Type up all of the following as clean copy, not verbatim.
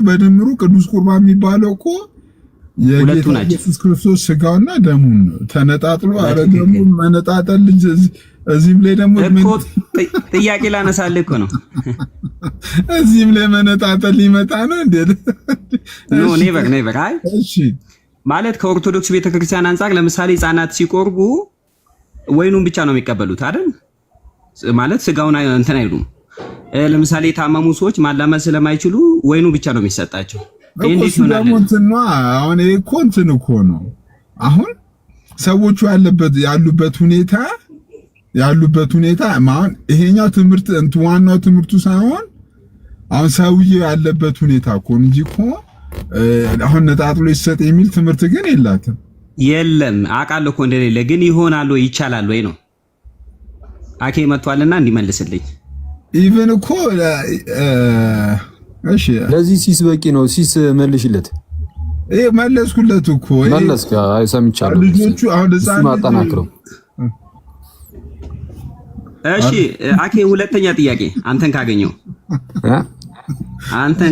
በድምሩ ቅዱስ ቁርባን የሚባለው እኮ የጌታ ኢየሱስ ክርስቶስ ስጋውና ደሙን ተነጣጥሎ አረ ደሙ መነጣጠል ልጅ እዚህም ላይ ደግሞ ጥያቄ ላነሳልህ እኮ ነው። እዚህም ላይ መነጣጠል ሊመጣ ነው እንዴ? ኖ ኔቨር። አይ እሺ ማለት ከኦርቶዶክስ ቤተክርስቲያን አንፃር ለምሳሌ ህፃናት ሲቆርቡ ወይኑን ብቻ ነው የሚቀበሉት አይደል? ማለት ስጋውን እንትን አይሉም። ለምሳሌ የታመሙ ሰዎች ማላመድ ስለማይችሉ ወይኑ ብቻ ነው የሚሰጣቸው። እንዴት ይሆናል? አሁን ይሄ እኮ እንትን እኮ ነው። አሁን ሰዎቹ ያሉበት ሁኔታ አሁን ይሄኛው ትምህርት ዋናው ትምህርቱ ሳይሆን አሁን ሰውዬው ያለበት ሁኔታ እኮ እንጂ እኮ አሁን ነጣጥሎ ይሰጥ የሚል ትምህርት ግን የለም። አውቃለሁ እኮ እንደሌለ፣ ግን ይሆናል ወይ ይቻላል ወይ ነው። አኬ መጥቷልና እንዲመልስልኝ ኢቭን እኮ እሺ ለዚህ ሲስ በቂ ነው። ሲስ መልሽለት። መለስኩለት እኮ መለስካ። አይ ሰምቻለሁ። ልጆቹ አሁን ህፃን ማጠናክረው። እሺ አኬ ሁለተኛ ጥያቄ አንተን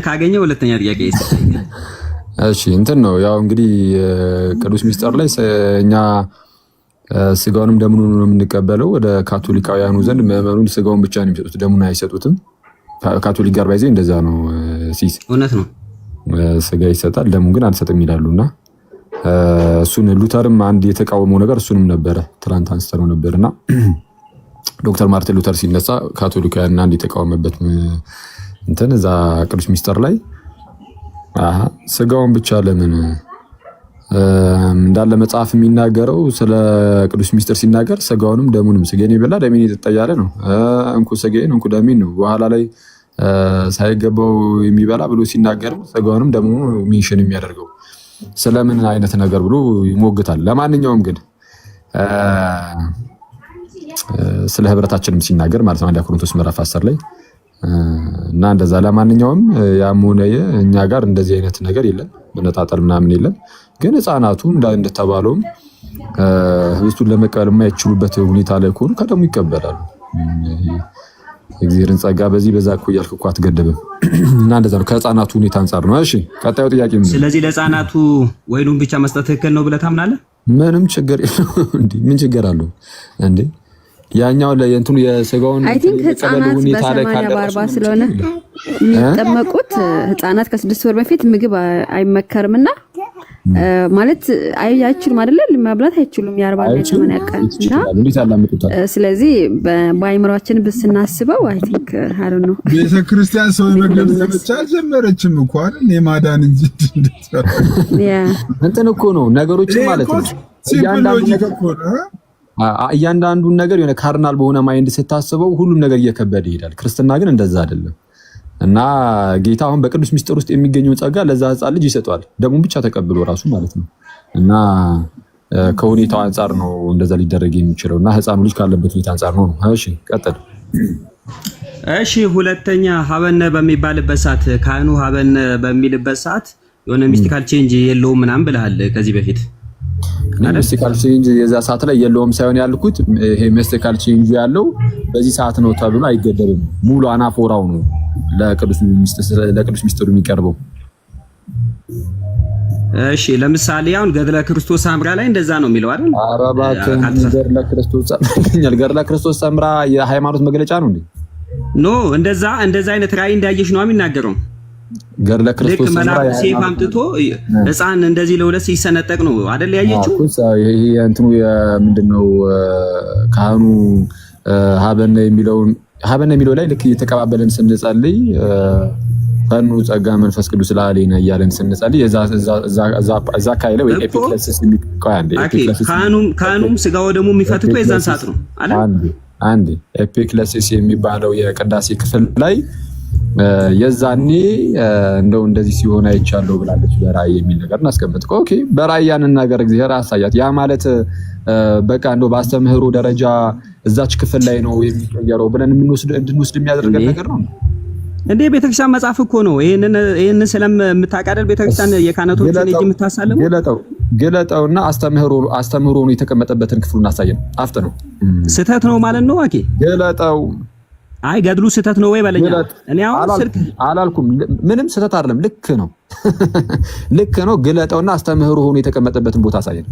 ካገኘው ሁለተኛ ጥያቄ ይሰጠኛል። እሺ እንትን ነው ያው እንግዲህ ቅዱስ ሚስጥር ላይ እኛ ስጋውንም ደሙንም ነው የምንቀበለው። ወደ ካቶሊካውያኑ ዘንድ ምዕመኑን ስጋውን ብቻ ነው የሚሰጡት፣ ደሙን አይሰጡትም። ካቶሊክ ጋር ባይዘኝ እንደዛ ነው። ሲስ እውነት ነው። ስጋ ይሰጣል ደሙን ግን አንሰጥም ይላሉና እሱን ሉተርም አንድ የተቃወመው ነገር እሱንም ነበረ። ትላንት አንስተነው ነበርና ዶክተር ማርቲን ሉተር ሲነሳ ካቶሊካውያን አንድ የተቃወመበት እንትን እዛ ቅዱስ ሚስጥር ላይ ስጋውን ብቻ ለምን እንዳለ መጽሐፍ የሚናገረው ስለ ቅዱስ ሚስጥር ሲናገር ስጋውንም ደሙንም ስጋዬን ይበላ ደሜን ይጠጣ ያለ ነው። እንኩ ስጋዬን እንኩ ደሜን ነው። በኋላ ላይ ሳይገባው የሚበላ ብሎ ሲናገር ስጋውንም ደሙንም ሚሽን የሚያደርገው ስለምን አይነት ነገር ብሎ ይሞግታል። ለማንኛውም ግን ስለ ህብረታችንም ሲናገር ማለት ነው አንድ ቆሮንቶስ ምዕራፍ 10 ላይ እና እንደዛ ለማንኛውም ያም ሆነ እኛ ጋር እንደዚህ አይነት ነገር የለም፣ መነጣጠል ምናምን የለም። ግን ህፃናቱ እንደተባለውም ህብስቱን ለመቀበል የማይችሉበት ሁኔታ ላይ ከሆኑ ከደሙ ይቀበላሉ። እግዚአብሔርን ጸጋ በዛ እኮ እያልክ እኮ አትገደብም። እና እንደዛ ነው ከህፃናቱ ሁኔታ አንፃር ነው። እሺ ቀጣዩ ጥያቄ ምን? ስለዚህ ለህፃናቱ ወይኑን ብቻ መስጠት ትክክል ነው ብለህ ታምናለህ? ምንም ችግር የለውም እንዴ? ምን ችግር አለው እንዴ? ያኛው ለየንቱን የስጋውን አይ ቲንክ ህፃናት በ80 ስለሆነ የሚጠመቁት ህፃናት ከ6 ወር በፊት ምግብ አይመከርምና ማለት አይችሉም አይደለ? መብላት አይችሉም የ40 እና 80 ቀን እና ስለዚህ በአይምሮአችን ብስናስበው አይ ቲንክ አይ ዶንት ኖ ቤተክርስቲያን ሰው መግደል ዘመቻ ጀመረችም እኮ አይደል? የማዳን እንጂ እንትን እኮ ነው ነገሮች ማለት ነው። እያንዳንዱን ነገር የሆነ ካርናል በሆነ ማይንድ ስታስበው ሁሉም ነገር እየከበደ ይሄዳል። ክርስትና ግን እንደዛ አይደለም። እና ጌታ አሁን በቅዱስ ሚስጥር ውስጥ የሚገኘው ጸጋ ለዛ ህፃን ልጅ ይሰጠዋል፣ ደሙን ብቻ ተቀብሎ ራሱ ማለት ነው። እና ከሁኔታው አንፃር ነው እንደዛ ሊደረግ የሚችለው እና ህፃኑ ልጅ ካለበት ሁኔታ አንፃር ነው። እሺ ቀጥል። እሺ ሁለተኛ ሀበነ በሚባልበት ሰዓት ካህኑ ሀበነ በሚልበት ሰዓት የሆነ ሚስቲካል ቼንጅ የለውም ምናምን ብለሃል ከዚህ በፊት። ሚስቲካል ቼንጅ የዛ ሰዓት ላይ የለውም ሳይሆን ያልኩት ይሄ ሚስቲካል ቼንጅ ያለው በዚህ ሰዓት ነው ተብሎ አይገደብም። ሙሉ አናፎራው ነው ለቅዱስ ሚስጥሩ የሚቀርበው። እሺ ለምሳሌ አሁን ገድለ ክርስቶስ ሰምራ ላይ እንደዛ ነው የሚለው አይደል? ኧረ እባክህ ገድለ ክርስቶስ ሰምራ የሃይማኖት መግለጫ ነው እንዴ? ኖ እንደዛ አይነት ራእይ እንዳየሽ ነው የሚናገረው። ገድለ ክርስቶስ ሰምራ ሴፍ አምጥቶ ህፃን እንደዚህ ለሁለት ሲሰነጠቅ ነው አይደል ያየችው? ይሄ እንትኑ ምንድነው ካህኑ ሀበነ የሚለው ላይ ልክ እየተቀባበለን ስንጸልይ ፈኑ ጸጋ መንፈስ ቅዱስ ለአሌና እያለን ስንጸልይ እዛ አካባቢ ላይ ወይ ኤፒክለሲስ ካህኑም ስጋ ወደሙ የሚፈትተው የዛን ሰዓት ነው አይደል? አንድ ኤፒክለሲስ የሚባለው የቅዳሴ ክፍል ላይ የዛኔ እንደው እንደዚህ ሲሆን አይቻለሁ ብላለች በራእይ የሚል ነገር እናስቀምጥ። ኦኬ በራእይ ያንን ነገር እግዚአብሔር አሳያት። ያ ማለት በቃ እንደው በአስተምህሮ ደረጃ እዛች ክፍል ላይ ነው የሚቀየረው ብለን እንድንወስድ የሚያደርገን ነገር ነው እንዴ? ቤተክርስቲያን መጽሐፍ እኮ ነው። ይሄንን ስለምታቃደል ቤተክርስቲያን የካህናቶችን እጅ የምታሳልመው ገለጠውና አስተምህሮ ነው የተቀመጠበትን ክፍሉን አሳየን። አፍጥ ነው ስህተት ነው ማለት ነው። አኬ ገለጠው አይ ገድሉ ስህተት ነው ወይ በለኛ። እኔ አሁን ስልክ አላልኩም። ምንም ስህተት አይደለም። ልክ ነው፣ ልክ ነው። ግለጠውና አስተምህሮ ሆኖ የተቀመጠበትን ቦታ አሳየን።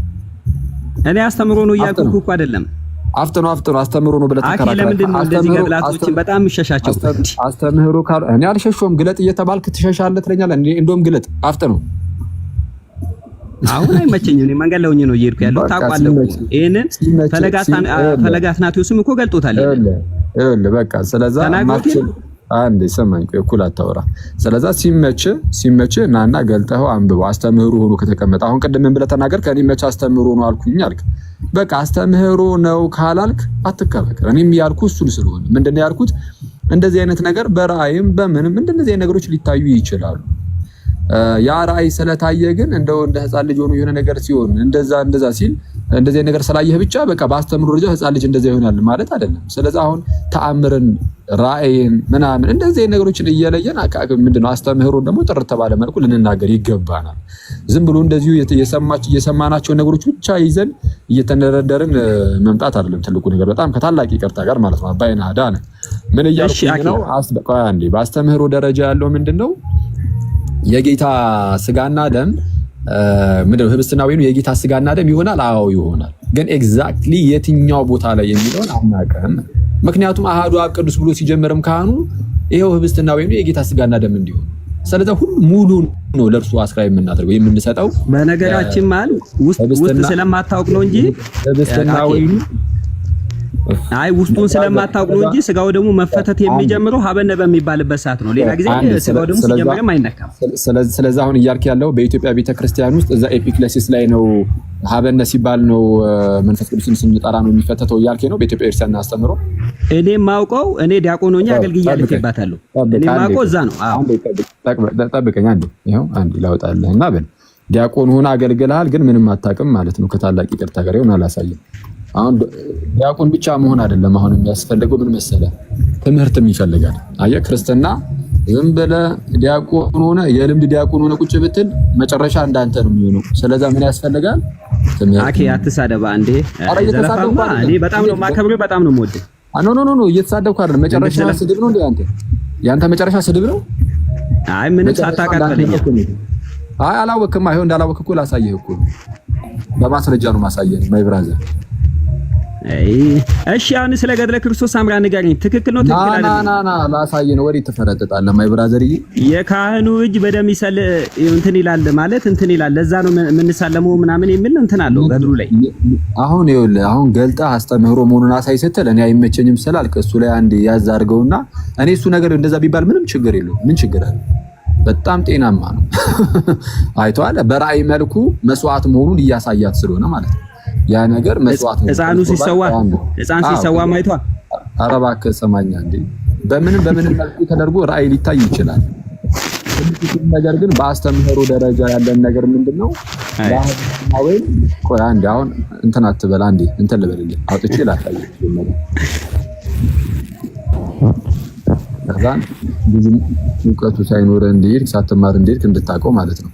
እኔ አስተምህሮ ነው እያልኩ እኮ አይደለም። አፍጥኖ አስተምህሮ ነው ብለህ ተከራከረ። ለምንድን ነው እንደዚህ ገድላቶችን በጣም የሚሸሻቸው? አስተምህሮ ካል እኔ አልሸሾም። ግለጥ እየተባልክ ትሸሻለህ ትለኛለህ። እንደውም ግለጥ አፍጥኖ። አሁን አይመቸኝም። እኔ መንገድ ላይ ሆኜ ነው እየሄድኩ ያለው። ታውቃለህ፣ ይሄንን ፈለጋትናቴዎስም እኮ ገልጦታል። ይኸውልህ በቃ ስለዛ አንዴ ሰማኝ፣ እኩል አታወራ። ስለዛ ሲመች ናና ገልጠኸው አንብበው። አስተምህሮ ሆኖ ከተቀመጠ አሁን ቅድም ምን ብለህ ተናገር? ከኔ መች አስተምህሮ ነው አልኩኝ አልክ። በቃ አስተምህሮ ነው ካላልክ አትከራከር። እኔም ያልኩ እሱን ስለሆነ ምንድነው ያልኩት? እንደዚህ አይነት ነገር በራእይም በምንም እንደዚህ አይነት ነገሮች ሊታዩ ይችላሉ። ያ ራእይ ስለታየ ግን እንደው እንደ ህፃን ልጅ ሆኖ የሆነ ነገር ሲሆን እንደዛ ሲል እንደዚህ ነገር ስላየህ ብቻ በቃ በአስተምህሮ ደረጃ ህፃን ልጅ እንደዛ ይሆናል ማለት አይደለም። ስለዚህ አሁን ተአምርን፣ ራእይን ምናምን እንደዚህ ነገሮችን እየለየን ምንድነው አስተምህሮን ደግሞ ጥርት ባለ መልኩ ልንናገር ይገባናል። ዝም ብሎ እንደዚሁ የሰማናቸው ነገሮች ብቻ ይዘን እየተነረደርን መምጣት አይደለም ትልቁ ነገር። በጣም ከታላቅ ይቅርታ ጋር ማለት ነው። አባይና ዳነ ምን እያልኩኝ ነው? አንዴ በአስተምህሮ ደረጃ ያለው ምንድነው የጌታ ስጋና ደም ምንድነው ህብስትና ወይኑ የጌታ ስጋና ደም ይሆናል? አዎ ይሆናል። ግን ኤግዛክትሊ የትኛው ቦታ ላይ የሚለውን አናውቅም። ምክንያቱም አሃዱ አብ ቅዱስ ብሎ ሲጀምርም ካህኑ ይሄው ህብስትና ወይኑ የጌታ ስጋና ደም እንዲሆን፣ ስለዚህ ሁሉ ሙሉ ነው ለእርሱ አስክራይ የምናደርገው የምንሰጠው። በነገራችን ማለት ውስጥ ስለማታውቅ ነው እንጂ ህብስትና ወይኑ ውስጡን ስለማታውቅ ነው እንጂ ስጋው ደግሞ መፈተት የሚጀምረው ሀበነ በሚባልበት ሰዓት ነው። ሌላ ጊዜ ስጋው ደግሞ ሲጀምርም አይነካም። ስለዚህ አሁን እያልክ ያለው በኢትዮጵያ ቤተክርስቲያን ውስጥ እዛ ኤፒክሌሲስ ላይ ነው ሀበነ ሲባል ነው መንፈስ ቅዱስን ስንጠራ ነው የሚፈተተው እያልክ ነው። በኢትዮጵያ ክርስቲያን አስተምሮ እኔ ማውቀው እኔ ዲያቆን ሆኜ አገልግያለሁ ይባታለሁ። እኔ ማውቀው እዛ ነው። ጠብቀኝ አንዴ፣ ይሄው አንዴ ላውጣልህና በል ዲያቆን ሆነ አገልግልሃል፣ ግን ምንም አታውቅም ማለት ነው። ከታላቅ ይቅርታ ጋር ይሁን አላሳየም። አሁን ዲያቆን ብቻ መሆን አይደለም አሁን የሚያስፈልገው ምን መሰለህ? ትምህርትም ይፈልጋል። አየህ ክርስትና ዝም ብለህ ዲያቆን ሆነ የልምድ ዲያቆን ሆነ ቁጭ ብትል መጨረሻ እንዳንተ ነው የሚሆነው። ስለዚህ ምን ያስፈልጋል? አኬ አትሳደባ እንዴ! ዘለፋማ እኔ በጣም ነው ማከብረው፣ በጣም ነው የምወደው። ኖ እየተሳደብኩ አይደለም። መጨረሻ ስድብ ነው እንዴ አንተ? ያንተ መጨረሻ ስድብ ነው? አይ ምንም ሳታቃጥለኝ። አይ አላወቅህማ። ይሄው እንዳላወቅህ እኮ ላሳየህ እኮ በማስረጃ ነው ማሳየህ ማይ ብራዘር። እሺ አሁን ስለ ገድለ ክርስቶስ አምራ ንገረኝ። ትክክል ነው? ትክክል አይደለም? ና ላሳየህ ነው። ወዴት ትፈረጥጣለህ? ማይ ብራዘርዬ የካህኑ እጅ በደም ይሰል እንትን ይላል ማለት እንትን ይላል። ለዛ ነው የምንሳለመው ምናምን የሚል እንትን አለው ገድሉ ላይ። አሁን ይኸውልህ አሁን ገልጠህ አስተምህሮ መሆኑን አሳይ ስትል እኔ አይመቸኝም ስላልክ እሱ ላይ አንድ ያዝ አድርገውና እኔ እሱ ነገር እንደዛ ቢባል ምንም ችግር የለውም። ምን ችግር አለ? በጣም ጤናማ ነው። አይተዋል። በራእይ መልኩ መስዋዕት መሆኑን እያሳያት ስለሆነ ማለት ነው። ያ ነገር መስዋዕት ነው። ህፃን ሲሰዋ ማይቷል። ኧረ እባክህ ሰማኛ እንዴ! በምንም መልኩ ተደርጎ ራእይ ሊታይ ይችላል። ነገር ግን በአስተምህሮ ደረጃ ያለን ነገር ምንድነው? ወይ ቆይ አንዴ አሁን እንትን አትበል። አንዴ እንትን ልበልልህ አውጥቼ ላሳየህ ከዛን ብዙ እውቀቱ ሳይኖርህ እንድሄድክ ሳትማር እንድሄድክ እንድታውቀው ማለት ነው።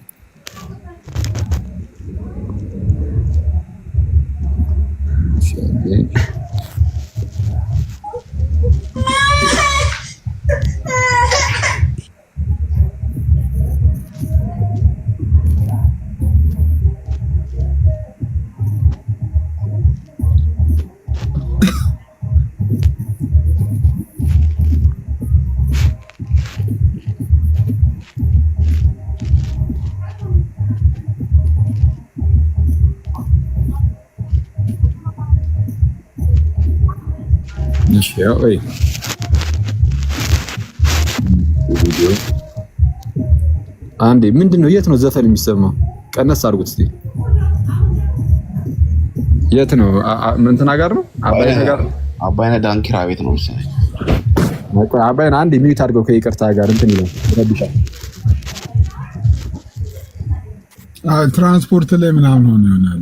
አንዴ ምንድነው? የት ነው ዘፈን የሚሰማው? ቀነስ አድርጉት እስቲ። የት ነው? እንትና ጋር ነው? አባይነ ዳንኪራ ቤት ነው መሰለኝ። አባይነ አንዴ ሚዩት አድርገው ከይቅርታ ጋር እንትን ይላል ረብሻል። ትራንስፖርት ላይ ምናምን ሆነ ይሆናል።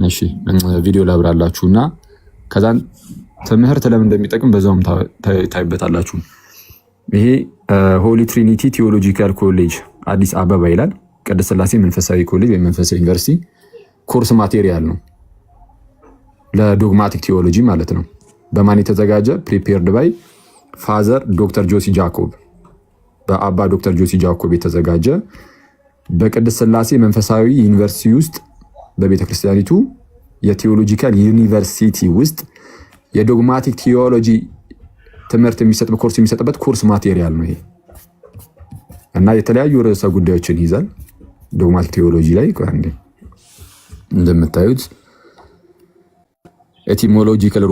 እሺ ቪዲዮ ላብራላችሁና ከዛን ትምህርት ለምን እንደሚጠቅም በዛውም ታይበታላችሁ። ይሄ ሆሊ ትሪኒቲ ቲዮሎጂካል ኮሌጅ አዲስ አበባ ይላል። ቅድስት ሥላሴ መንፈሳዊ ኮሌጅ ወይም መንፈሳዊ ዩኒቨርሲቲ ኮርስ ማቴሪያል ነው ለዶግማቲክ ቲዮሎጂ ማለት ነው። በማን የተዘጋጀ? ፕሪፔርድ ባይ ፋዘር ዶክተር ጆሲ ጃኮብ፣ በአባ ዶክተር ጆሲ ጃኮብ የተዘጋጀ በቅድስት ሥላሴ መንፈሳዊ ዩኒቨርሲቲ ውስጥ በቤተ ክርስቲያኒቱ የቲዮሎጂካል ዩኒቨርሲቲ ውስጥ የዶግማቲክ ቲዮሎጂ ትምህርት የሚሰጥበት ኮርስ የሚሰጥበት ኮርስ ማቴሪያል ነው ይሄ እና የተለያዩ ርዕሰ ጉዳዮችን ይዛል። ዶግማቲክ ቲዮሎጂ ላይ እንደምታዩት ኤቲሞሎጂካል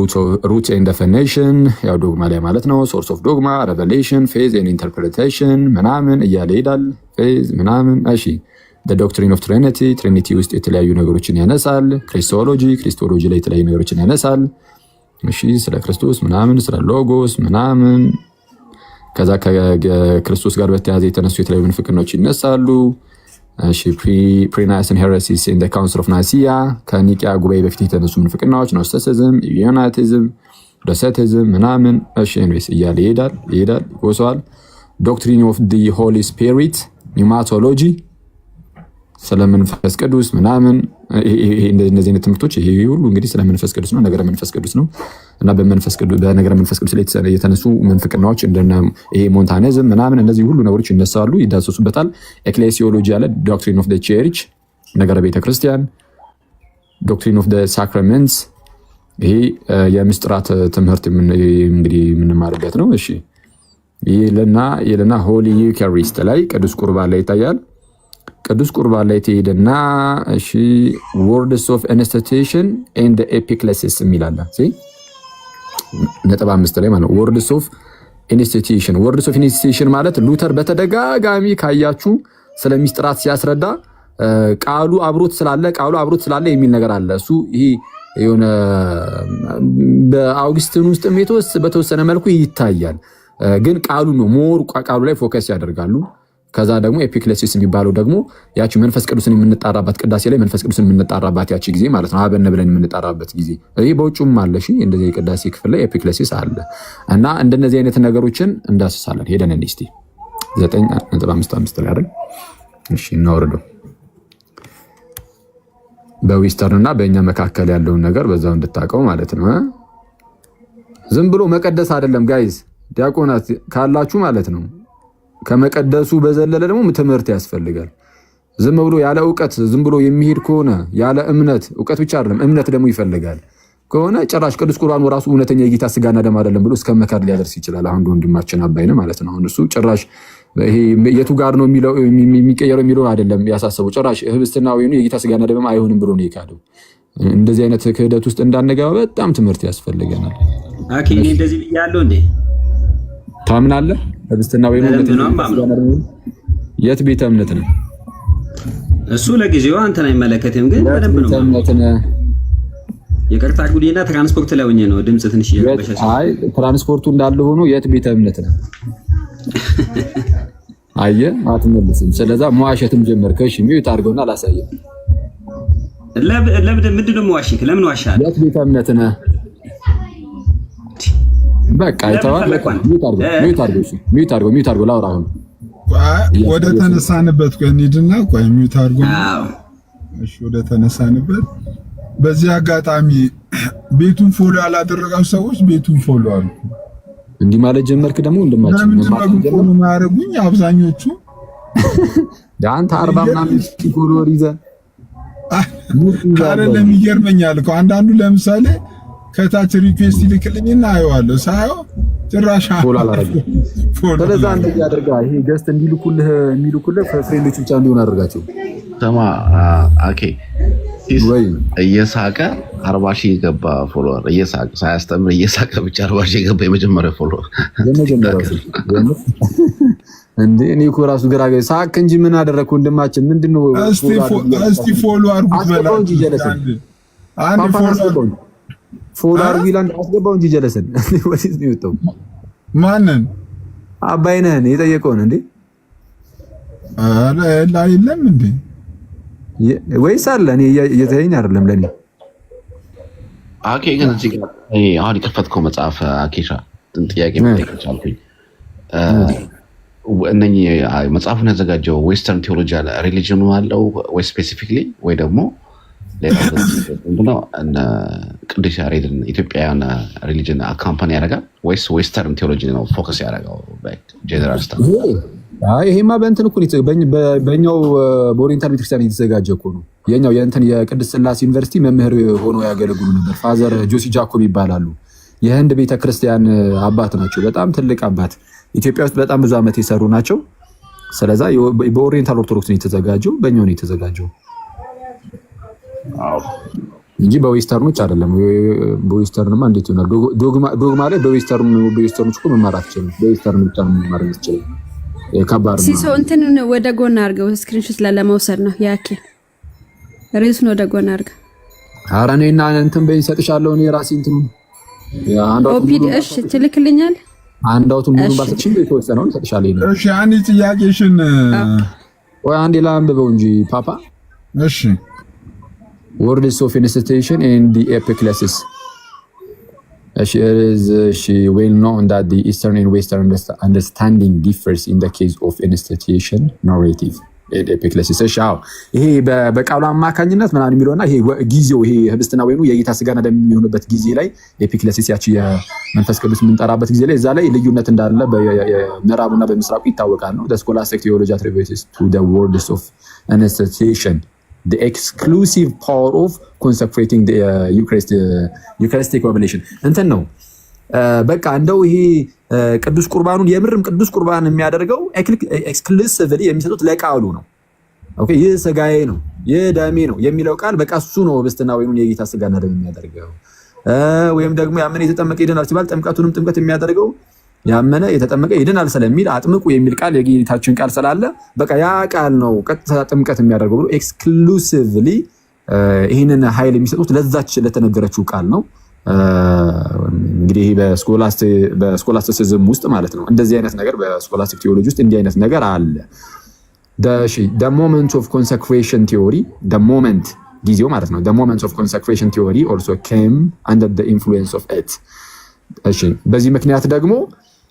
ሩትስ ኤንድ ዴፊኒሽን ያው ዶግማ ላይ ማለት ነው። ሶርስ ኦፍ ዶግማ፣ ሬቨሌሽን፣ ፌዝ ኤንድ ኢንተርፕሬቴሽን ምናምን እያለ ይሄዳል። ፌዝ ምናምን እሺ። ዶክትሪን ኦፍ ትሪኒቲ፣ ትሪኒቲ ውስጥ የተለያዩ ነገሮችን ያነሳል። ክሪስቶሎጂ ላይ የተለያዩ ነገሮችን ያነሳል። እሺ ስለ ክርስቶስ ምናምን፣ ስለ ሎጎስ ምናምን፣ ከዛ ከክርስቶስ ጋር በተያያዘ የተነሱ የተለያዩ ምንፍቅናዎች ይነሳሉ። እሺ ፕሪናይስን ሄሬሲስ ኢን ዘ ካውንስል ኦፍ ናይሲያ፣ ከኒቂያ ጉባኤ በፊት የተነሱ ምንፍቅናዎች፣ ኖስቲሲዝም፣ ዩናይቲዝም፣ ዶሴቲዝም ምናምን። እሺ ኤኒዌይስ እያለ ይሄዳል ይወሰዋል። ዶክትሪን ኦፍ ዲ ሆሊ ስፒሪት፣ ኒውማቶሎጂ፣ ስለ መንፈስ ቅዱስ ምናምን። እነዚህ አይነት ትምህርቶች ይሄ ሁሉ እንግዲህ ስለ መንፈስ ቅዱስ ነው፣ ነገረ መንፈስ ቅዱስ ነው እና በነገረ መንፈስ ቅዱስ ላይ የተነሱ መንፍቅናዎች እንደነ ይሄ ሞንታኒዝም ምናምን፣ እነዚህ ሁሉ ነገሮች ይነሳሉ፣ ይዳሰሱበታል። ኤክሌሲዮሎጂ አለ፣ ዶክትሪን ኦፍ ዘ ቸርች፣ ነገረ ቤተክርስቲያን፣ ዶክትሪን ኦፍ ዘ ሳክራመንትስ፣ ይሄ የምስጢራት ትምህርት እንግዲህ የምንማርበት ነው። እሺ ይልና ሆሊ ዩካሪስት ላይ ቅዱስ ቁርባን ላይ ይታያል። ቅዱስ ቁርባን ላይ ትሄድና እሺ ወርድስ ኦፍ ኢንስቲትዩሽን ኤንድ ኤፒክሌሲስ የሚላል ነጥብ 5 ላይ ማለት ነው። ወርድስ ኦፍ ኢንስቲትዩሽን ማለት ሉተር በተደጋጋሚ ካያችሁ ስለ ሚስጥራት ሲያስረዳ ቃሉ አብሮት ስላለ የሚል ነገር አለ። እሱ ይሄ የሆነ በአውግስቲን ውስጥ በተወሰነ መልኩ ይታያል፣ ግን ቃሉ ነው ሞር ቃሉ ላይ ፎከስ ያደርጋሉ። ከዛ ደግሞ ኤፒክሌሲስ የሚባለው ደግሞ ያቺ መንፈስ ቅዱስን የምንጣራባት ቅዳሴ ላይ መንፈስ ቅዱስን የምንጣራባት ያቺ ጊዜ ማለት ነው። አበነ ብለን የምንጣራበት ጊዜ ይሄ በውጭም አለ። እሺ እንደዚህ የቅዳሴ ክፍል ላይ ኤፒክሌሲስ አለ እና እንደነዚህ አይነት ነገሮችን እንዳስሳለን። ሄደን እስቲ 9.55 ላይ አይደል? እሺ እናወርደው። በዌስተርን እና በእኛ መካከል ያለውን ነገር በዛው እንድታቀው ማለት ነው። ዝም ብሎ መቀደስ አይደለም ጋይዝ፣ ዲያቆናት ካላችሁ ማለት ነው። ከመቀደሱ በዘለለ ደግሞ ትምህርት ያስፈልጋል። ዝም ብሎ ያለ እውቀት ዝም ብሎ የሚሄድ ከሆነ ያለ እምነት፣ እውቀት ብቻ አይደለም እምነት ደግሞ ይፈልጋል ከሆነ ጭራሽ ቅዱስ ቁርባኑ ራሱ እውነተኛ የጌታ ስጋና ደም አይደለም ብሎ እስከ መካድ ሊያደርስ ይችላል። አሁን ወንድማችን አባይነ ማለት ነው። አሁን እሱ ጭራሽ ይሄ የቱ ጋር ነው የሚቀየረው የሚለው አይደለም ያሳሰበው። ጭራሽ ህብስትና ወይኑ የጌታ ስጋና ደም አይሆንም ብሎ ነው የካደው። እንደዚህ አይነት ክህደት ውስጥ እንዳንገባ በጣም ትምህርት ያስፈልገናል። አኪ እኔ እንደዚህ ብያለሁ እንዴ? ታምናለህ? ህብስትና ወይኑ የት ቤተ እምነት ነው? እሱ ለጊዜው አንተን አይመለከትም፣ ግን በደንብ ነው። ይቅርታ ጉዲና ትራንስፖርት ላይ ሆኜ ነው ድምጽ ትንሽ እየተበሻሸ። አይ ትራንስፖርቱ እንዳለ ሆኖ የት ቤተ እምነት ነው? አየህ አትመልስም። ስለዛ መዋሸትም ጀመርክ። እሺ ሚውት አድርገውና አላሳየም። ምንድን ነው መዋሽክ? ለምን ዋሻለህ? የት ቤተ እምነት ነህ? በቃ አይተዋል። ሚውት አድርገው ላውራ። አሁን ወደ ተነሳንበት ቆይ እንሂድና ቆይ ሚውት አድርገው። እሺ ወደ ተነሳንበት። በዚህ አጋጣሚ ቤቱን ፎሎ ያላደረጋችሁ ሰዎች ቤቱን ፎሎ አሉ። እንዲህ ማለት ጀመርክ ደግሞ እንደማችን ነው ማረጉኝ አብዛኞቹ ዳንተ 40 ምናምን ፎሎወር ይዘህ አይደለም። ይገርመኛል እኮ አንዳንዱ ለምሳሌ ከታች ሪኩዌስት ይልክልኝና አየዋለሁ። ሳየው ጭራሽ ፎሎ አላረጋግጥ። ስለዚህ አንተ ያደርጋ ይሄ ገስት የሚልኩልህ ፍሬንዶች ብቻ እንዲሆን አድርጋቸው። ተማ ኦኬ ወይ እየሳቀ 40,000 የገባ ፎሎወር እየሳቀ ሳያስተምር እየሳቀ ብቻ 40,000 የገባ የመጀመሪያ ፎሎወር እንዴ! እኔ እኮ ራሱ ግራ ሳቅ እንጂ ምን አደረኩ? ወንድማችን ምንድነው? እስቲ ፎሎ አድርጉት በላው እንጂ ጀለሰን አንድ ፎሎ አድርጉ ይላል። አስገባው እንጂ ጀለሰን ወዲስ ነው የወጣው። ማንን? አባይነህን የጠየቀውን እንዴ? አረ የለም እንዴ? ወይስ አለ? እኔ እየተየኝ አይደለም ለኔ ኦኬ ግን እዚህ ጋር አሁን የከፈትከው መጽሐፍ አኬሻ ጥያቄ መጠየቅ ቻልኩኝ። እነኚህ መጽሐፉን ያዘጋጀው ዌስተርን ቴዎሎጂ አለ ሪሊጅኑ አለው ወይ ስፔሲፊክሊ ወይ ደግሞ ሌላ እንደው ቅዱስ ያሬድን ኢትዮጵያውያን ሪሊጅን አካምፓኒ ያደርጋል ወይስ ዌስተርን ቴዎሎጂ ነው ፎከስ ያደርጋው? ጀነራል ስታፍ ይሄማ በእንትን እኮ በእኛው በኦሪየንታል ቤተክርስቲያን የተዘጋጀ እኮ ነው። የኛው የእንትን የቅድስት ሥላሴ ዩኒቨርሲቲ መምህር ሆኖ ያገለግሉ ነበር። ፋዘር ጆሲ ጃኮብ ይባላሉ። የህንድ ቤተክርስቲያን አባት ናቸው። በጣም ትልቅ አባት ኢትዮጵያ ውስጥ በጣም ብዙ ዓመት የሰሩ ናቸው። ስለዛ በኦሪየንታል ኦርቶዶክስ ነው የተዘጋጀው፣ በእኛው ነው የተዘጋጀው እንጂ በዌስተርኖች አይደለም። በዌስተርንማ እንዴት ይሆናል? ዶግማ ላይ በዌስተርኖች እኮ መማር አትችልም። በዌስተርን ብቻ ነው መማር የምትችለው። ከባድ ነው። ሲሶ እንትን ወደ ጎን አድርገው ስክሪንሾት ለመውሰድ ነው ያኪ ሬሱን ወደ ጎን አድርገው። ኧረ እኔና እንትን በይኝ እሰጥሻለሁ። እኔ ራሴ እንትን ኦፒዲ እሺ ትልክልኛል። አንዳውቱን ሙሉ ባልሰጥሽም የተወሰነውን እሰጥሻለሁ። እሺ አንዴ ጥያቄሽን ወይ አንዴ ላንብበው እንጂ ፓፓ። እሺ words of institution and the epiclesis. She will know that the Eastern and Western understanding differs in the case of institution narrative and epiclesis. ይሄ በቃሉ አማካኝነት ምናምን የሚለውና ይሄ ጊዜው ይሄ ህብስትና ወይኑ የጌታ ስጋና ደም የሚሆንበት ጊዜ ላይ ኤፒክሌሲስ ያቺ የመንፈስ ቅዱስ የምንጠራበት ጊዜ ላይ እዛ ላይ ልዩነት እንዳለ በምዕራቡና በምስራቁ ይታወቃል ነው። the scholastic theology attributes to the words of institution the exclusive power of consecrating the Eucharistic oblation እንትን ነው። በቃ እንደው ይሄ ቅዱስ ቁርባኑን የምርም ቅዱስ ቁርባን የሚያደርገው ኤክስክሉሲቭሊ የሚሰጡት ለቃሉ ነው። ኦኬ ይህ ስጋዬ ነው ይህ ደሜ ነው የሚለው ቃል በቃ እሱ ነው ህብስትና ወይኑን የጌታ ስጋና ደም የሚያደርገው። ወይም ደግሞ ያመነ የተጠመቀ ይድናል ሲባል ጥምቀቱንም ጥምቀት የሚያደርገው ያመነ የተጠመቀ ይድናል ስለሚል አጥምቁ የሚል ቃል የጌታችን ቃል ስላለ በቃ ያ ቃል ነው ቀጥታ ጥምቀት የሚያደርገው ብሎ ኤክስክሉሲቭሊ ይሄንን ኃይል የሚሰጡት ለዛች ለተነገረችው ቃል ነው። እንግዲህ በስኮላስቲሲዝም ውስጥ ማለት ነው እንደዚህ አይነት ነገር በስኮላስቲክ ቲዮሎጂ ውስጥ እንዲህ አይነት ነገር አለ። the moment of consecration theory the moment ጊዜው ማለት ነው the moment of consecration theory also came under the influence of it። እሺ በዚህ ምክንያት ደግሞ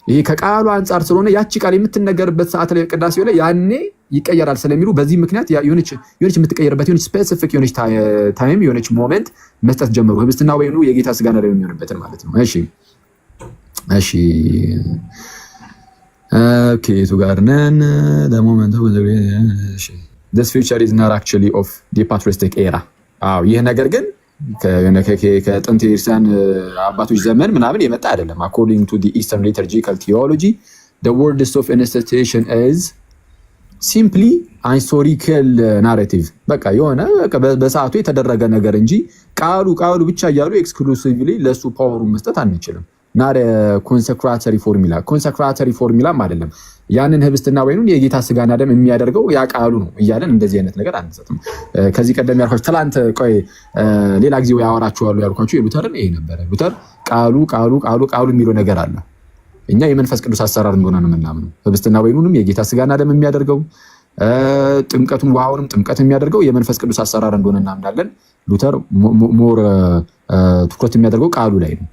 ይሄ ከቃሉ አንፃር ስለሆነ ያቺ ቃል የምትነገርበት ሰዓት ላይ ቅዳሴው ላይ ያኔ ይቀየራል ስለሚሉ በዚህ ምክንያት የሆነች የምትቀየርበት የሆነች ስፔሲፊክ የሆነች ታይም የሆነች ሞመንት መስጠት ጀመሩ። ህብስትና ወይኑ የጌታ ስጋና ደም የሚሆንበትን ማለት ነው። እሺ ኦኬ ቱ ጋር ነን the moment of this future is not actually of the patristic era። ይሄ ነገር ግን ከጥንት የክርስቲያን አባቶች ዘመን ምናምን የመጣ አይደለም። according to the Eastern liturgical theology the words of institution is simply a historical narrative። በቃ የሆነ በሰዓቱ የተደረገ ነገር እንጂ ቃሉ ብቻ እያሉ ኤክስክሉሲቭሊ ለሱ ፓወሩ መስጠት አንችልም። not a consecratory formula አይደለም። ያንን ህብስትና ወይኑን የጌታ ስጋና ደም የሚያደርገው ያ ቃሉ ነው እያለን እንደዚህ አይነት ነገር አንሰጥም። ከዚህ ቀደም ያልኳችሁ ትላንት ሌላ ጊዜ ያወራችኋለሁ ያልኳችሁ የሉተርን ይሄ ነበር። ሉተር ቃሉ የሚለው ነገር አለ። እኛ የመንፈስ ቅዱስ አሰራር እንደሆነ ነው የምናምነው። ህብስትና ወይኑንም የጌታ ስጋና ደም የሚያደርገው ጥምቀቱን ውሃውንም ጥምቀት የሚያደርገው የመንፈስ ቅዱስ አሰራር እንደሆነ እናምናለን። ሉተር ሞር ትኩረት የሚያደርገው ቃሉ ላይ ነው።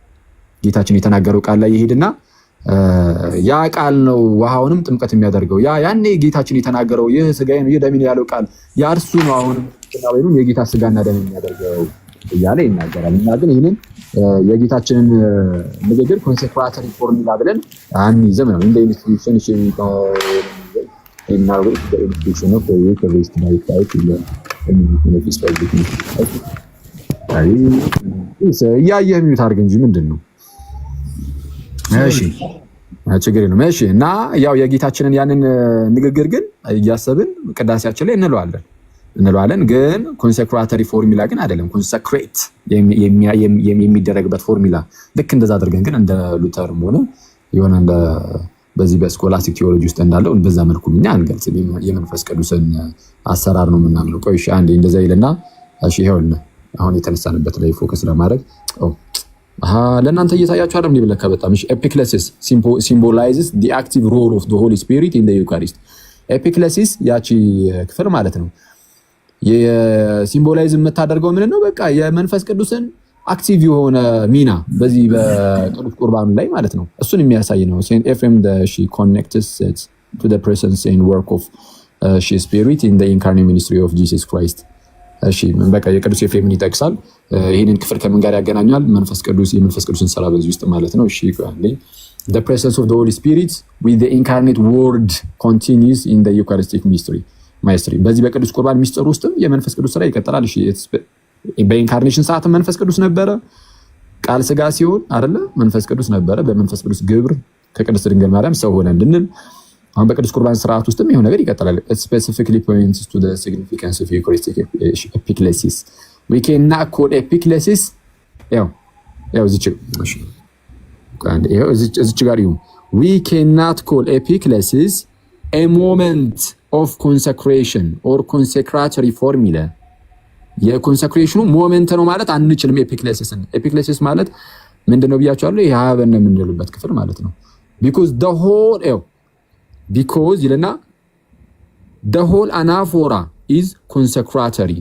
ጌታችን የተናገረው ቃል ላይ ይሄድና ያ ቃል ነው ውሃውንም ጥምቀት የሚያደርገው። ያኔ ጌታችን የተናገረው ይህ ስጋዬ ነው ይህ ደሜ ነው ያለው ቃል ያ እርሱ ነው አሁን ወይንም የጌታ ስጋና ደም የሚያደርገው እያለ ይናገራል። እና ግን ይሄንን የጌታችንን ንግግር ኮንሴክራተሪ ፎርሙላ ብለን አንይዝም ነው። እንደ ኢንስቲትዩሽን እና ኢንስቲትዩሽን ነው ከሪስት ማይታይ ይላል እያየህ ሚዩት አድርግ እንጂ ምንድን ነው? እሺ ችግር የለም። እሺ እና ያው የጌታችንን ያንን ንግግር ግን እያሰብን ቅዳሴያችን ላይ እንለዋለን። ግን ኮንሴክራተሪ ፎርሙላ ግን አይደለም። ኮንሰክሬት የሚደረግበት ፎርሙላ ልክ እንደዛ አድርገን ግን እንደ ሉተርም ሆነ የሆነ እንደ በዚህ በስኮላስቲክ ቲዮሎጂ ውስጥ እንዳለው በዛ መልኩ እኛ አንገልጽም። የመንፈስ ቅዱስን አሰራር ነው የምናምነው። ቆይ እሺ አንዴ እንደዛ ይልና እሺ ይኸውልህ አሁን የተነሳንበት ላይ ፎከስ ለማድረግ ለእናንተ እየታያችሁ አይደል? ሊብለካ በጣም እሺ epiclesis symbolizes the active role of the Holy Spirit in the Eucharist። epiclesis ያቺ ክፍል ማለት ነው የሲምቦላይዝ የምታደርገው ምን ነው? በቃ የመንፈስ ቅዱስን አክቲቭ የሆነ ሚና በዚህ በቅዱስ ቁርባኑ ላይ ማለት ነው። እሱን የሚያሳይ ነው። ሴንት ኤፍሬም she connects it to the presence and work of she spirit in the incarnate ministry of Jesus Christ። እሺ በቃ የቅዱስ ኤፍሬምን ይጠቅሳል። ይሄንን ክፍል ከምን ጋር ያገናኛል? መንፈስ ቅዱስን ስራ በዚህ ውስጥ ማለት ነው። እሺ the presence of the Holy Spirit with the incarnate word continues in the Eucharistic mystery በዚህ በቅዱስ ቁርባን ሚስጥር ውስጥም የመንፈስ ቅዱስ ስራ ይቀጥላል። እሺ በኢንካርኔሽን ሰዓት መንፈስ ቅዱስ ነበረ፣ ቃል ስጋ ሲሆን አይደለ መንፈስ ቅዱስ ነበረ። በመንፈስ ቅዱስ ግብር ከቅድስት ድንግል ማርያም ሰው ሆነ እንድንል አሁን በቅዱስ ቁርባን ስርዓት ውስጥም ይሄው ነገር ይቀጥላል። it specifically points to the significance of Eucharistic epiclesis. we cannot call epiclesis ያው እዚች ጋር ይሁን we cannot call epiclesis a moment of consecration or consecratory formula የኮንሰክሬሽኑ ሞመንት ነው ማለት አንችልም። ኤፒክሌሲስ ማለት ምንድነው ብያቸዋለሁ። ይሄ ሀበን ነው የምንልበት ክፍል ማለት ነው። because ይለና the whole anaphora is consecratory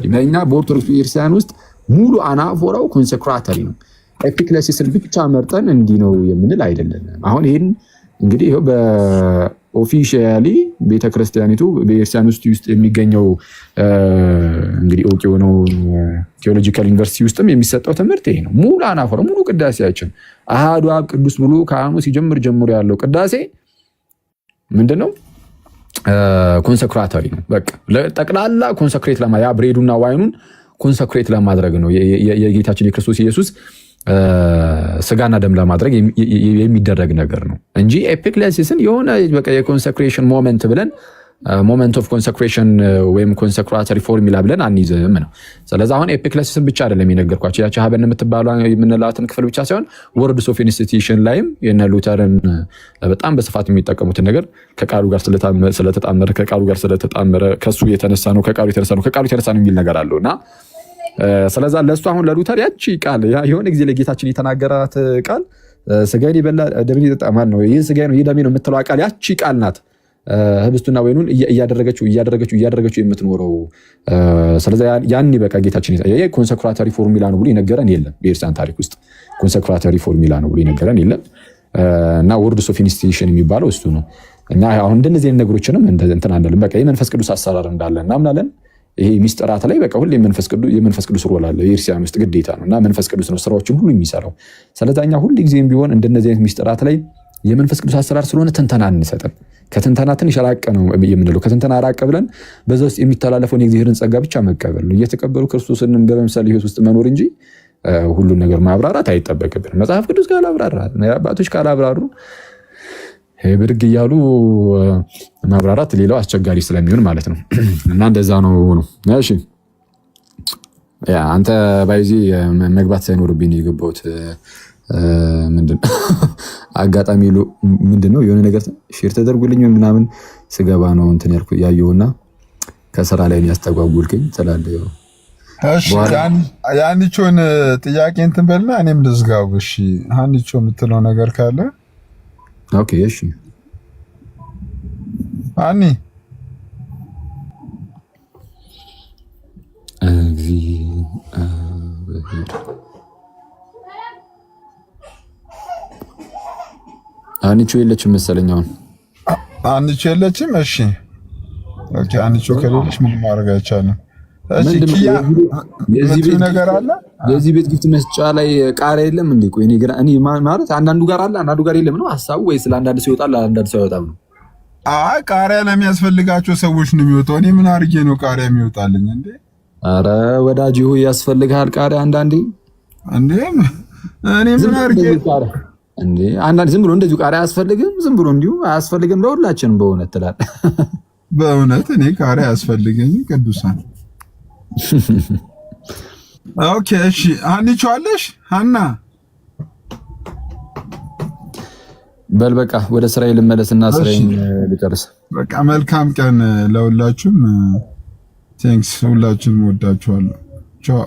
በእኛ በኦርቶዶክስ ቤተክርስቲያን ውስጥ ሙሉ አናፎራው ኮንሰክራተሪ ነው። ኤፒክሌሲስን ብቻ መርጠን እንዲህ ነው የምንል አይደለም። አሁን ይሄን እንግዲህ ይሄው በኦፊሻሊ ቤተክርስቲያኒቱ በቤተክርስቲያን ውስጥ የሚገኘው እንግዲህ ኦኬ ነው ቴዎሎጂካል ዩኒቨርሲቲ ውስጥም የሚሰጠው ትምህርት ይሄ ነው። ሙሉ አናፎራ ሙሉ ቅዳሴያችን አሃዱ አብ ቅዱስ ብሎ ካህኑ ሲጀምር ጀምሮ ያለው ቅዳሴ ምንድነው? ኮንሰክራተሪ ነው። በቃ ለጠቅላላ ኮንሰክሬት ያ ብሬዱና ዋይኑን ኮንሰክሬት ለማድረግ ነው የጌታችን የክርስቶስ ኢየሱስ ስጋና ደም ለማድረግ የሚደረግ ነገር ነው እንጂ ኤፒክሌሲስን የሆነ በቃ የኮንሰክሬሽን ሞመንት ብለን ሞመንት ኦፍ ኮንሰክሬሽን ወይም ኮንሰክራተሪ ፎርሙላ ብለን አንይዝም ነው። ስለዚህ አሁን ኤፒክሌሲስን ብቻ አይደለም የነገርኳቸው ያቺ ሀበን የምትባለው የምንላትን ክፍል ብቻ ሳይሆን ወርድስ ኦፍ ኢንስቲትዩሽን ላይም የነ ሉተርን በጣም በስፋት የሚጠቀሙትን ነገር ከቃሉ ጋር ስለተጣመረ ከሱ የተነሳ ነው ከቃሉ የተነሳ ነው የሚል ነገር አለውና ስለዛ ለሱ አሁን ለሉተር ያቺ ቃል የሆነ ጊዜ ለጌታችን የተናገራት ቃል ስጋዬን ይበላ ደሜን ይጠጣ ማለት ነው ይሄ ስጋዬ ነው ይሄ ደሜ ነው የምትለው ቃል ያቺ ቃል ናት ህብስቱና ወይኑን እያደረገችው የምትኖረው። ስለዚህ ያን በቃ ጌታችን ይሄ ኮንሰክራተሪ ፎርሙላ ነው ብሎ ይነገረን የለም። በኢየሱስ ታሪክ ውስጥ ኮንሰክራተሪ ፎርሙላ ነው ብሎ ይነገረን የለም። እና ወርድስ ኦፍ ኢንስቲትዩሽን የሚባለው እሱ ነው። እና አሁን እንደነዚህ ነገሮችንም እንትን አንደለም። በቃ የመንፈስ ቅዱስ አሰራር እንዳለ እናምናለን። ይሄ ሚስጥራት ላይ በቃ ሁሉ የመንፈስ ቅዱስ ሮል አለ በኢየሱስ ውስጥ ግዴታ ነው። እና መንፈስ ቅዱስ ነው ስራዎችን ሁሉ የሚሰራው። ስለዚህ እኛ ሁሉ ጊዜም ቢሆን እንደነዚህ አይነት ሚስጥራት ላይ የመንፈስ ቅዱስ አሰራር ስለሆነ ትንተና አንሰጥም። ከትንተና ትንሽ ራቅ ነው የምንለው። ከትንተና ራቅ ብለን በዛ ውስጥ የሚተላለፈውን የእግዚአብሔርን ጸጋ ብቻ መቀበል ነው። እየተቀበሉ ክርስቶስን በመምሰል ህይወት ውስጥ መኖር እንጂ ሁሉን ነገር ማብራራት አይጠበቅብንም። መጽሐፍ ቅዱስ ካላብራራ አባቶች ካላብራሩ ብድግ እያሉ ማብራራት ሌላው አስቸጋሪ ስለሚሆን ማለት ነው። እና እንደዛ ነው። እሺ አንተ ባይዚ መግባት ሳይኖርብኝ የገባሁት ምንድን አጋጣሚ ምንድነው የሆነ ነገር ሼር ተደርጎልኝ ምናምን ስገባ ነው እንትን ያየውና ከስራ ላይ ያስተጓጉልከኝ ስላለ እሺ ያንቺውን ጥያቄ እንትን በልና እኔም ልዝጋው። እሺ አንቺ የምትለው ነገር ካለ ኦኬ። እሺ አኒ አንቺ የለችም መሰለኝ። አሁን አንቺ የለችም። እሺ ኦኬ። አንቺ ከሌለች ምን ማድረግ አይቻልም። እሺ ኪያ የዚህ ቤት ነገር አለ። የዚህ ቤት ግፍት መስጫ ላይ ቃሪያ የለም እንዴ? ቆይ እኔ ማለት አንዳንዱ ጋር አለ አንዳንዱ ጋር የለም ነው ሐሳቡ ወይስ ለአንዳንድ ሰው ይወጣል ለአንዳንድ ሰው አይወጣም ነው? አይ ቃሪያ ለሚያስፈልጋቸው ሰዎች ነው የሚወጣው። እኔ ምን አድርጌ ነው ቃሪያ የሚወጣልኝ እንዴ? አረ ወዳጅ ሆይ ያስፈልጋል ቃሪያ አንዳንዴ እንዴ? እኔ ምን አድርጌ እንዴ? አንዳንዴ ዝም ብሎ እንደዚሁ ቃሪያ አያስፈልግም። ዝም ብሎ እንዲሁ አያስፈልግም ለሁላችንም በእውነት ትላለህ። በእውነት እኔ ቃሪያ አያስፈልገኝ ቅዱሳን። ኦኬ እሺ አንቺ አለሽ ሀና በል በቃ ወደ ስራዬ ልመለስና ስራዬን ልጨርስ። በቃ መልካም ቀን ለሁላችሁም። ቴንክስ ሁላችሁም ወዳችኋለሁ። ቻው